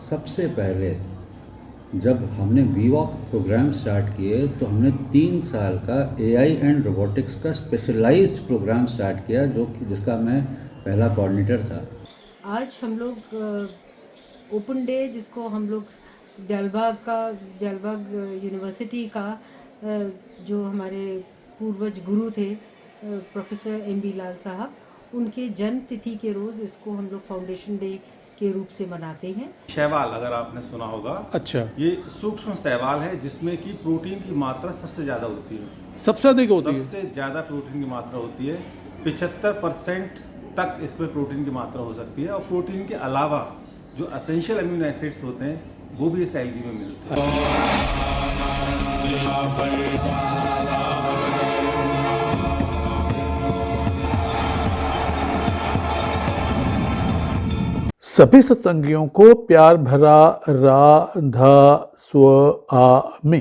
सबसे पहले जब हमने वीवॉक प्रोग्राम स्टार्ट किए तो हमने 3 साल का एआई एंड रोबोटिक्स का स्पेशलाइज्ड प्रोग्राम स्टार्ट किया जिसका मैं पहला कोऑर्डिनेटर था। आज हम लोग ओपन डे जिसको हम लोग दिलबाग यूनिवर्सिटी का जो हमारे पूर्वज गुरु थे प्रोफेसर एम.बी. लाल साहब, उनके जन्म तिथि के रोज़ इसको हम लोग फाउंडेशन डे के रूप से मनाते हैं। शैवाल अगर आपने सुना होगा, अच्छा, ये सूक्ष्म शैवाल है जिसमें कि प्रोटीन की मात्रा सबसे ज़्यादा होती है। सबसे अधिक होती है। सबसे ज़्यादा प्रोटीन की मात्रा होती है, 75% तक इसमें प्रोटीन की मात्रा हो सकती है। और प्रोटीन के अलावा जो एसेंशियल अमीनो एसिड्स होते हैं वो भी इस एल्गी में मिलते हैं। सभी सत्संगियों को प्यार भरा राधा स्वामी।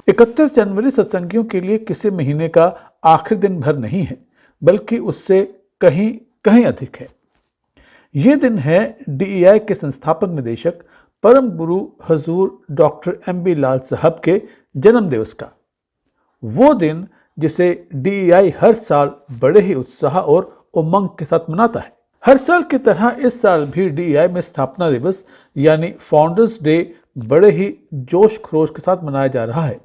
इकतीस जनवरी सत्संगियों के लिए किसी महीने का आखिरी दिन भर नहीं है, बल्कि उससे कहीं कहीं अधिक है। ये दिन है डीईआई के संस्थापक निदेशक परम गुरु हजूर डॉक्टर एम.बी. लाल साहब के जन्म दिवस का। वो दिन जिसे डीईआई हर साल बड़े ही उत्साह और उमंग के साथ मनाता है। हर साल की तरह इस साल भी डीईआई में स्थापना दिवस यानी फाउंडर्स डे बड़े ही जोश खरोश के साथ मनाया जा रहा है।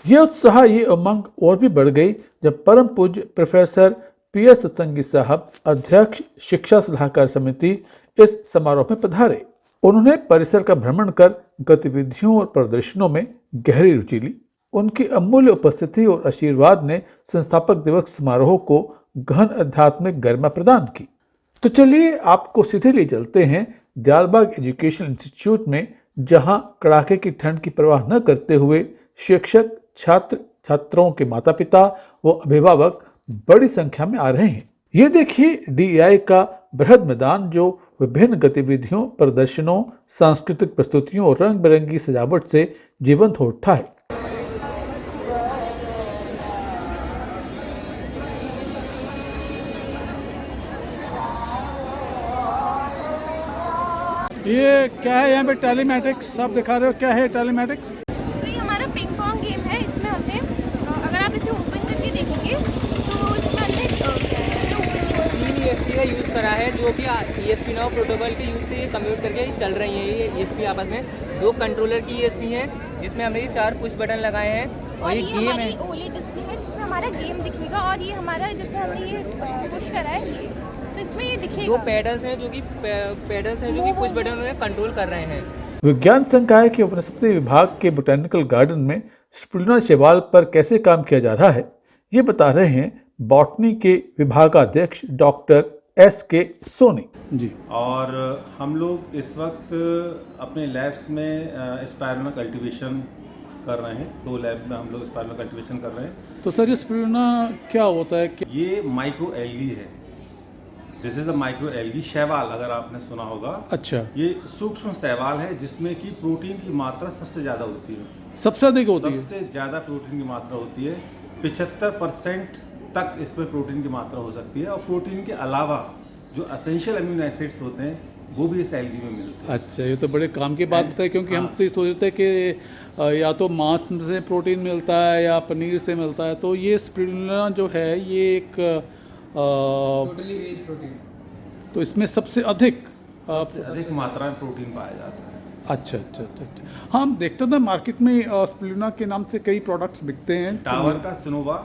ये उत्साह, ये उमंग और भी बढ़ गई जब परम पूज्य प्रोफेसर पी.एस. सत्संगी साहब, अध्यक्ष शिक्षा सलाहकार समिति, इस समारोह में पधारे। उन्होंने परिसर का भ्रमण कर गतिविधियों और प्रदर्शनों में गहरी रुचि ली। उनकी अमूल्य उपस्थिति और आशीर्वाद ने संस्थापक दिवस समारोह को गहन आध्यात्मिक गरिमा प्रदान की। तो चलिए आपको सीधे ले चलते हैं दिलबाग एजुकेशन इंस्टीट्यूट में, जहां कड़ाके की ठंड की परवाह न करते हुए शिक्षक, छात्र, छात्राओं के माता पिता व अभिभावक बड़ी संख्या में आ रहे हैं। ये देखिए डीईआई का बृहद मैदान जो विभिन्न गतिविधियों, प्रदर्शनों, सांस्कृतिक प्रस्तुतियों और रंग बिरंगी सजावट से जीवंत हो उठा है। ये क्या है यहाँ पे? टेलीमैटिक्स आप दिखा रहे हो, क्या है टेलीमैटिक्स? तो ये हमारा पिंग पोंग गेम है। इसमें हमने अगर आप इसे ओपन करके देखेंगे तो इसमें हमने तीन ESP का यूज़ करा है, जो कि ESP नाउ प्रोटोकॉल के यूज़ से ये कम्यूट करके चल रही हैं। ये ESP आपस में 2 कंट्रोलर की ESP हैं, जिसमें हमने 4 पुश बटन लगाए हैं। और ये हमारी OLED डिस्प्ले है जिसमें हमारा गेम दिखेगा। और ये हमारा जैसे हमने ये पुश करा है ये, तो इसमें ये दिखेगा। 2 पैडल्स हैं जो कि पुश बटन उन्हें कंट्रोल कर रहे हैं। विज्ञान संकाय के वनस्पति विभाग के बोटेनिकल गार्डन में स्पिरुलिना शैवाल पर कैसे काम किया जा रहा है, ये बता रहे हैं बॉटनी के विभागाध्यक्ष डॉक्टर S.K. सोनी जी। और हम लोग इस वक्त अपने लैब्स में स्पाइरुलिना कल्टीवेशन कर रहे हैं। 2 लैब में हम लोग स्पाइरुलिना कल्टीवेशन कर रहे हैं। तो सर ये स्पिरुलिना क्या होता है? ये माइक्रो एल्गी है। This is the micro algae शैवाल अगर आपने सुना होगा। अच्छा, ये सूक्ष्म शैवाल है जिसमें कि प्रोटीन की मात्रा सबसे ज़्यादा होती है। सबसे अधिक होती है। सबसे ज़्यादा प्रोटीन की मात्रा होती है, 75% तक इसमें प्रोटीन की मात्रा हो सकती है। और प्रोटीन के अलावा जो एसेंशियल अमीनो एसिड्स होते हैं वो भी इस एल्गी में मिलते हैं। अच्छा, ये तो बड़े काम की बात है, क्योंकि हम तो ये सोचते हैं कि या तो मांस से प्रोटीन मिलता है या पनीर से मिलता है। तो ये स्पिरुलिना जो है ये एक टोटली वेज प्रोटीन, तो इसमें सबसे अधिक मात्रा में प्रोटीन पाया जाता है। अच्छा अच्छा अच्छा अच्छा। हाँ, हम देखते थे मार्केट में स्पिरुलिना के नाम से कई प्रोडक्ट्स बिकते हैं। टावर का सिनोवा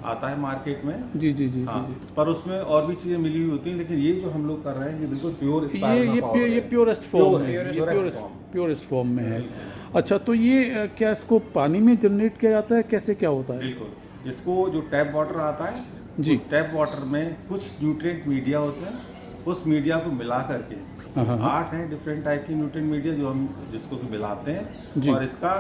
आता है मार्केट में। जी जी जी हाँ, जी, जी। पर उसमें और भी चीज़ें मिली हुई होती हैं, लेकिन ये जो हम लोग कर रहे हैं ये बिल्कुल प्योर ये प्योरेस्ट फॉर्म है, प्योरेस्ट फॉर्म में है। अच्छा, तो ये क्या इसको पानी में जनरेट किया जाता है, कैसे क्या होता है? बिल्कुल, इसको जो टैप वाटर आता है जी, उस टैप वाटर में कुछ न्यूट्रिएंट मीडिया होते हैं, उस मीडिया को मिला करके 8 हैं डिफरेंट टाइप की न्यूट्रिएंट मीडिया जो हम जिसको भी मिलाते हैं और इसका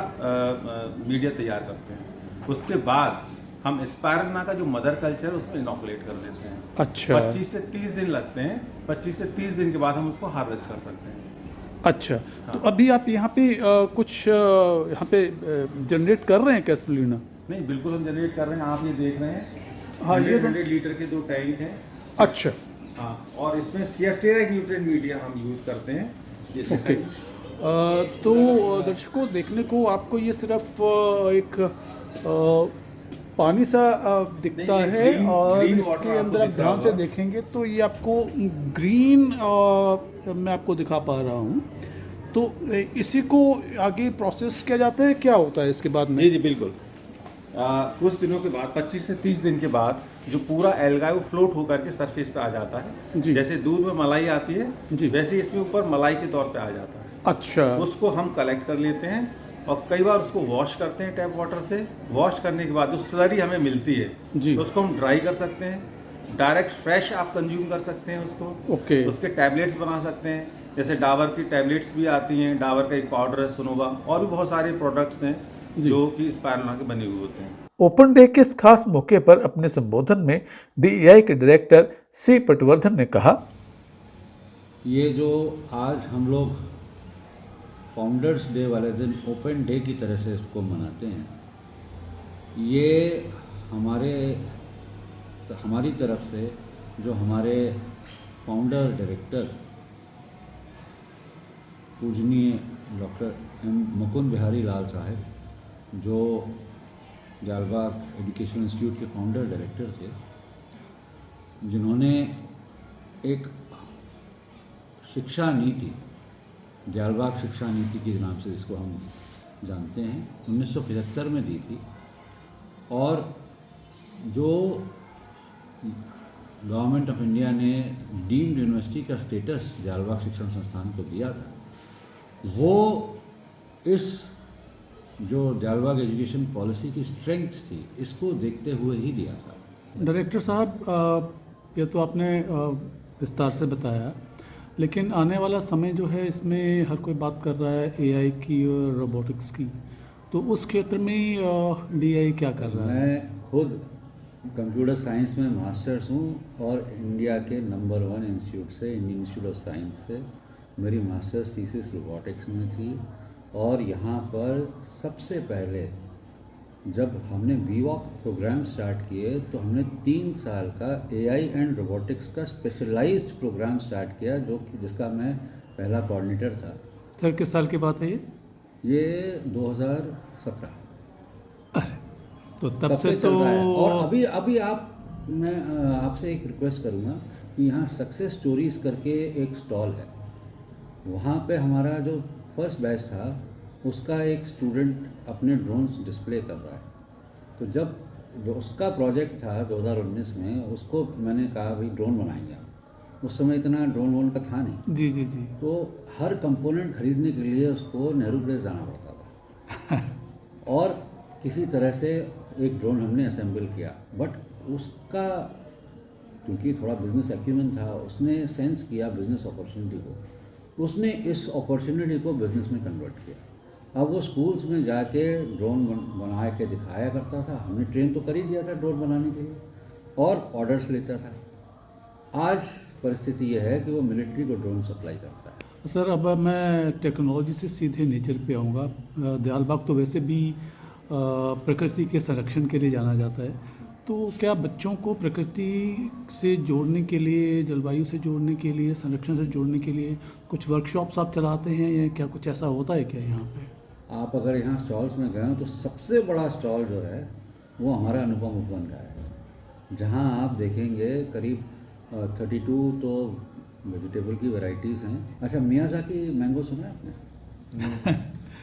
मीडिया तैयार करते हैं। उसके बाद हम स्पाइरुलिना का जो मदर कल्चर है उसमें इनोकुलेट कर देते हैं। अच्छा, 25 से 30 दिन लगते हैं। 25 से 30 दिन के बाद हम उसको हार्वेस्ट कर सकते हैं। अच्छा, तो अभी आप यहाँ पे कुछ यहाँ पे जनरेट कर रहे हैं क्या स्प्लिना? नहीं, बिल्कुल हम जनरेट कर रहे हैं। आप ये देख रहे हैं, हाँ, ये 100 लीटर के 2 टैंक हैं। अच्छा, हाँ, और इसमें CFTR न्यूट्रिएंट मीडिया हम यूज़ करते हैं। जैसे ओके। तो दर्शकों, देखने को आपको ये सिर्फ एक पानी सा दिखता नहीं, ये है green- और green इसके water आपको अंदर आप दिख रहा ध्यान से होगा। देखेंगे तो ये आपको ग्रीन मैं आपको दिखा पा रहा हूँ। तो इसी को आगे प्रोसेस किया जाता है, क्या होता है इसके बाद में? जी जी बिल्कुल। कुछ दिनों के बाद 25 से 30 दिन के बाद जो पूरा एल्गा है वो फ्लोट होकर के सरफेस पे आ जाता है। जी। जैसे दूध में मलाई आती है, जी। वैसे इसमें ऊपर मलाई के तौर पे आ जाता है। अच्छा, उसको हम कलेक्ट कर लेते हैं और कई बार उसको वॉश करते हैं टैप वाटर से। वॉश करने के बाद जो स्लरी हमें मिलती है, जी। उसको हम ड्राई कर सकते हैं। डायरेक्ट फ्रेश आप कंज्यूम कर सकते हैं उसको। ओके। उसके टैबलेट्स बना सकते हैं, जैसे डाबर की टैबलेट्स भी आती हैं, डाबर का एक पाउडर है सुनोवा, और भी बहुत सारे प्रोडक्ट्स हैं जी। जो कि स्पायरुलिना के बने हुए होते हैं। ओपन डे के इस खास मौके पर अपने संबोधन में DEI के डायरेक्टर C पटवर्धन ने कहा, ये जो आज हम लोग फाउंडर्स डे वाले दिन ओपन डे की तरह से इसको मनाते हैं, ये हमारी तरफ से जो हमारे फाउंडर डायरेक्टर पूजनीय डॉक्टर मुकुंद बिहारी लाल साहब, जो जालबाग एजुकेशन इंस्टीट्यूट के फाउंडर डायरेक्टर थे, जिन्होंने एक शिक्षा नीति, जालबाग शिक्षा नीति के नाम से जिसको हम जानते हैं, 1975 में दी थी, और जो गवर्नमेंट ऑफ इंडिया ने डीम्ड यूनिवर्सिटी का स्टेटस जालबाग शिक्षण संस्थान को दिया था, वो इस जो जालबाग एजुकेशन पॉलिसी की स्ट्रेंथ थी, इसको देखते हुए ही दिया था। डायरेक्टर साहब, ये तो आपने विस्तार से बताया, लेकिन आने वाला समय जो है इसमें हर कोई बात कर रहा है AI की और रोबोटिक्स की, तो उस क्षेत्र में DEI क्या कर रहा है? मैं खुद कंप्यूटर साइंस में मास्टर्स हूँ और इंडिया के नंबर 1 इंस्टीट्यूट से, इंडियन इंस्टीट्यूट ऑफ साइंस से मेरी मास्टर्स थीसिस रोबोटिक्स में थी। और यहाँ पर सबसे पहले जब हमने VWOC प्रोग्राम स्टार्ट किए तो हमने 3 साल का AI एंड रोबोटिक्स का स्पेशलाइज्ड प्रोग्राम स्टार्ट किया, जिसका मैं पहला कोऑर्डिनेटर था। सर, किस साल की बात है ये? ये 2017। अरे, तो तब से चल तो रहा है। और अभी मैं आपसे एक रिक्वेस्ट करूँगा कि यहाँ सक्सेस स्टोरीज करके एक स्टॉल है, वहाँ पे हमारा जो फर्स्ट बैच था उसका एक स्टूडेंट अपने ड्रोन्स डिस्प्ले कर रहा है। तो जब उसका प्रोजेक्ट था 2019 में, उसको मैंने कहा भाई ड्रोन बनाएंगे। उस समय इतना ड्रोन वोन का था नहीं। जी जी जी। तो हर कंपोनेंट खरीदने के लिए उसको नेहरू प्लेस जाना पड़ता था और किसी तरह से एक ड्रोन हमने असेंबल किया। बट उसका क्योंकि थोड़ा बिजनेस एक्यूमेंट था, उसने सेंस किया बिजनेस अपॉर्चुनिटी को, उसने इस अपॉर्चुनिटी को बिजनेस में कन्वर्ट किया। अब वो स्कूल्स में जाके ड्रोन बना के दिखाया करता था। हमने ट्रेन तो कर ही दिया था ड्रोन बनाने के लिए और ऑर्डर्स लेता था। आज परिस्थिति ये है कि वो मिलिट्री को ड्रोन सप्लाई करता है। सर, अब मैं टेक्नोलॉजी से सीधे नेचर पे आऊँगा। दयालबाग तो वैसे भी प्रकृति के संरक्षण के लिए जाना जाता है, तो क्या बच्चों को प्रकृति से जोड़ने के लिए, जलवायु से जोड़ने के लिए, संरक्षण से जोड़ने के लिए कुछ वर्कशॉप्स आप चलाते हैं या क्या कुछ ऐसा होता है क्या यहाँ पे? आप अगर यहाँ स्टॉल्स में गए हो तो सबसे बड़ा स्टॉल जो है वो हमारा अनुपम उपवन का है, जहाँ आप देखेंगे करीब 32 तो वेजिटेबल की वैरायटीज़ हैं। अच्छा, मियाज़ाकी मैंगो सुना है आपने?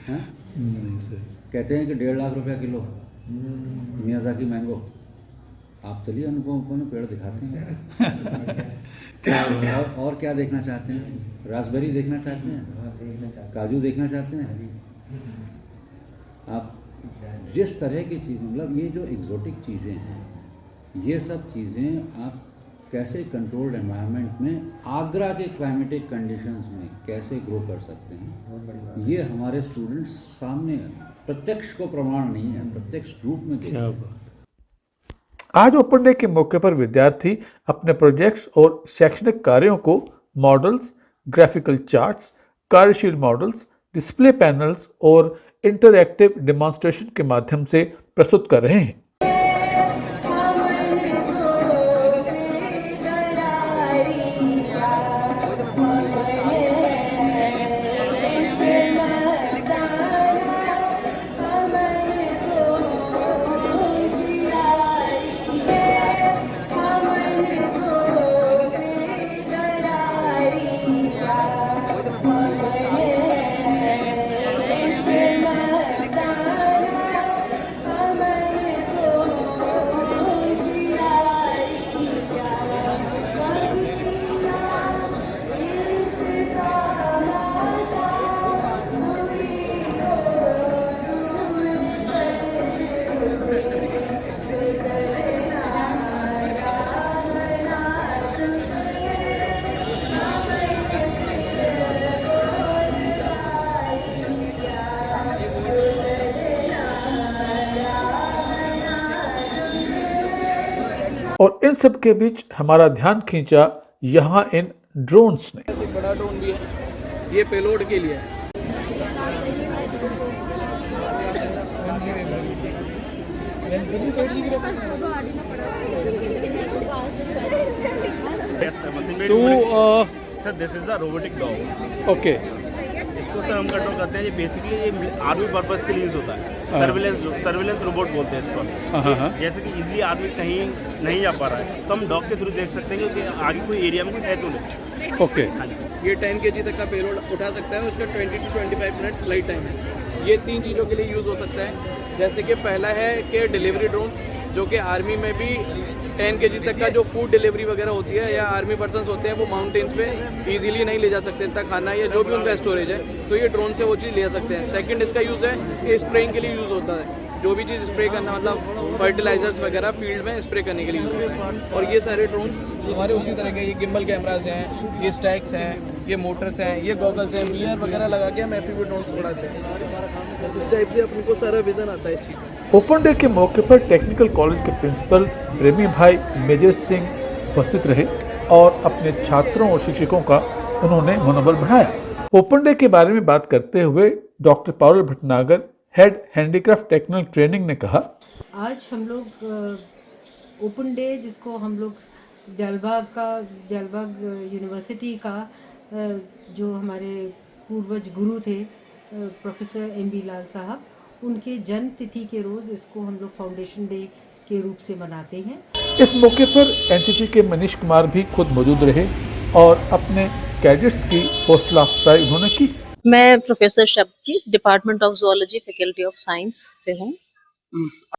हाँ? नहीं सर। कहते हैं कि 1.5 लाख रुपया किलो मियाज़ाकी मैंगो। आप चलिए अनुपम उपवन में पेड़ दिखाते हैं। और क्या देखना चाहते हैं? रास्पबेरी देखना चाहते हैं? काजू देखना चाहते हैं? आप जिस तरह की चीज़, मतलब ये जो एग्जोटिक चीज़ें हैं, ये सब चीज़ें आप कैसे कंट्रोल्ड एनवायरनमेंट में आगरा के क्लाइमेटिक कंडीशंस में कैसे ग्रो कर सकते हैं, ये हमारे स्टूडेंट्स सामने प्रत्यक्ष को प्रमाण नहीं है, प्रत्यक्ष रूप में देखते हैं। आज ओपन डे के मौके पर विद्यार्थी अपने प्रोजेक्ट्स और शैक्षणिक कार्यों को मॉडल्स, ग्राफिकल चार्ट्स, कार्यशील मॉडल्स, डिस्प्ले पैनल्स और इंटरएक्टिव डेमोन्स्ट्रेशन के माध्यम से प्रस्तुत कर रहे हैं। और इन सब के बीच हमारा ध्यान खींचा यहाँ इन ड्रोन्स ने। बड़ा ड्रोन भी है, ये पेलोड के लिए है। Sir this is the robotic dog. Okay, इसको सर हम कंट्रोल करते हैं। ये बेसिकली ये आर्मी पर्पस के लिए यूज होता है। सर्विलेंस रोबोट बोलते हैं इसको। जैसे कि इजीली आर्मी कहीं नहीं जा पा रहा है तो हम डॉग के थ्रू देख सकते हैं कि आगे कोई एरिया में कोई है तो नहीं। ओके, हाँ जी। ये 10 kg तक का पेलोड उठा सकता है। उसका 20 to 25 मिनट्स फ्लाइट टाइम है। ये 3 चीज़ों के लिए यूज़ हो सकता है। जैसे कि पहला है कि डिलीवरी ड्रोन, जो कि आर्मी में भी 10 kg तक का जो फूड डिलीवरी वगैरह होती है, या आर्मी पर्सन्स होते हैं वो माउंटेन्स पे इजीली नहीं ले जा सकते इतना खाना या जो भी उनका स्टोरेज है, तो ये ड्रोन से वो चीज़ ले सकते हैं। सेकंड इसका यूज़ है कि स्प्रेइंग के लिए यूज़ होता है। जो भी चीज़ स्प्रे करना, मतलब फर्टिलाइजर्स वगैरह फील्ड में स्प्रे करने के लिए यूज़ होता है। और ये सारे ड्रोन्स हमारे उसी तरह के, ये गिम्बल कैमराज हैं, ये स्टैक्स हैं, ये मोटर्स हैं, ये गॉगल्स हैं, मिरर वगैरह लगा के हम FPV ड्रोन्स उड़ाते हैं। इस टाइप से अपने को सारा विजन आता है इस चीज़। ओपन डे के मौके पर टेक्निकल कॉलेज के प्रिंसिपल प्रेमी भाई मेजर सिंह उपस्थित रहे और अपने छात्रों और शिक्षकों का उन्होंने मनोबल बढ़ाया। ओपन डे के बारे में बात करते हुए doctor Parul Bhatnagar, head handicraft technical training, ने कहा, आज हम लोग ओपन डे, जिसको हम लोग जलबाग यूनिवर्सिटी का जो हमारे पूर्वज गुरु थे प्रोफेसर MB लाल साहब, उनके जन्म तिथि के रोज़ इसको हम लोग फाउंडेशन डे के रूप से मनाते हैं। इस मौके पर NCC के मनीष कुमार भी खुद मौजूद रहे और अपने कैडेट्स की हौसला अफजाई उन्होंने की। मैं professor शब्दी, department of zoology, faculty of science से हूँ।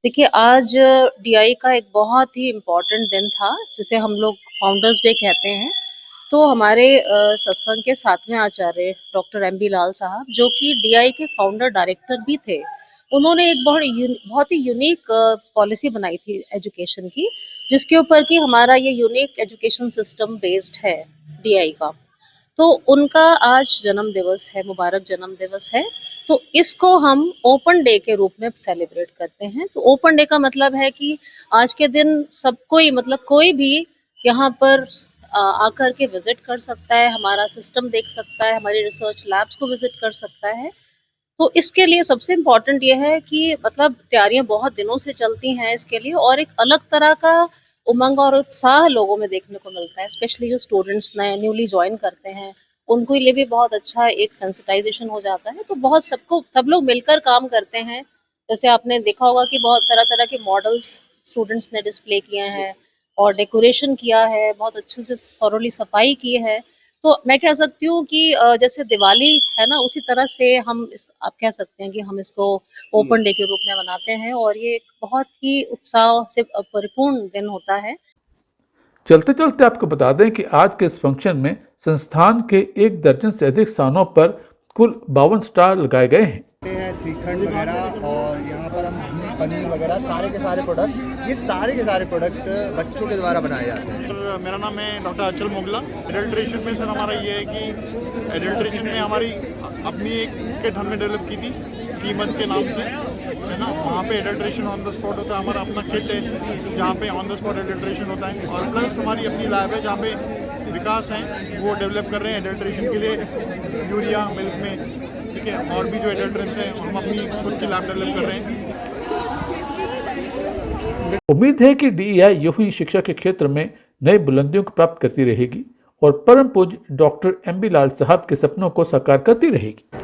देखिए, आज DI का एक बहुत ही इम्पोर्टेंट दिन था, जिसे हम लोग फाउंडर्स डे कहते हैं। तो हमारे सत्संग के 7वें आचार्य डॉक्टर MB लाल साहब, जो कि DI के फाउंडर डायरेक्टर भी थे, उन्होंने एक बहुत ही यूनिक पॉलिसी बनाई थी एजुकेशन की, जिसके ऊपर कि हमारा ये यूनिक एजुकेशन सिस्टम बेस्ड है DI का। तो उनका आज जन्म दिवस है, मुबारक जन्म दिवस है। तो इसको हम ओपन डे के रूप में सेलिब्रेट करते हैं। तो ओपन डे का मतलब है कि आज के दिन कोई भी यहाँ पर आकर के विजिट कर सकता है, हमारा सिस्टम देख सकता है, हमारी रिसर्च लैब्स को विजिट कर सकता है। तो इसके लिए सबसे इम्पोर्टेंट ये है कि तैयारियां बहुत दिनों से चलती हैं इसके लिए, और एक अलग तरह का उमंग और उत्साह लोगों में देखने को मिलता है। स्पेशली जो स्टूडेंट्स नए न्यूली ज्वाइन करते हैं, उनको लिए भी बहुत अच्छा एक सेंसिटाइजेशन हो जाता है। तो सब लोग मिलकर काम करते हैं। जैसे आपने देखा होगा कि बहुत तरह तरह के मॉडल्स स्टूडेंट्स ने डिस्प्ले किए हैं और डेकोरेशन किया है, बहुत अच्छे से थॉरोली सफाई की है। तो मैं कह सकती हूँ कि जैसे दिवाली है ना, उसी तरह से आप कह सकते हैं कि हम इसको ओपन डे के रूप में मनाते हैं, और ये एक बहुत ही उत्साह से परिपूर्ण दिन होता है। चलते चलते आपको बता दें कि आज के इस फंक्शन में संस्थान के 1 दर्जन से अधिक स्थानों पर कुल 52 स्टार लगाए गए हैं। श्रीखंड वगैरह, और यहाँ पर हम घी, पनीर वगैरह सारे के सारे प्रोडक्ट बच्चों के द्वारा बनाए जाते हैं। सर, मेरा नाम है डॉक्टर अचल मोगला। एडल्ट्रेशन में सर हमारा ये है कि एडल्ट्रेशन में हमारी अपनी एक किट हमने डेवलप की थी कीमत के नाम से, है ना। वहाँ पे एडल्ट्रेशन ऑन द स्पॉट होता है। हमारा अपना किट है जहाँ पे ऑन द स्पॉट एडल्ट्रेशन होता है, और प्लस हमारी अपनी लैब है जहाँ पे विकास हैं वो डेवलप कर रहे हैं एडल्ट्रेशन के लिए, यूरिया मिल्क में, ठीक है, और भी जो एडल्ट्रेंट्स हैं हम अपनी खुद की लैब डेवलप कर रहे हैं। उम्मीद है कि DEI यूं ही शिक्षा के क्षेत्र में नई बुलंदियों को प्राप्त करती रहेगी और परम पूज्य डॉक्टर MB लाल साहब के सपनों को साकार करती रहेगी।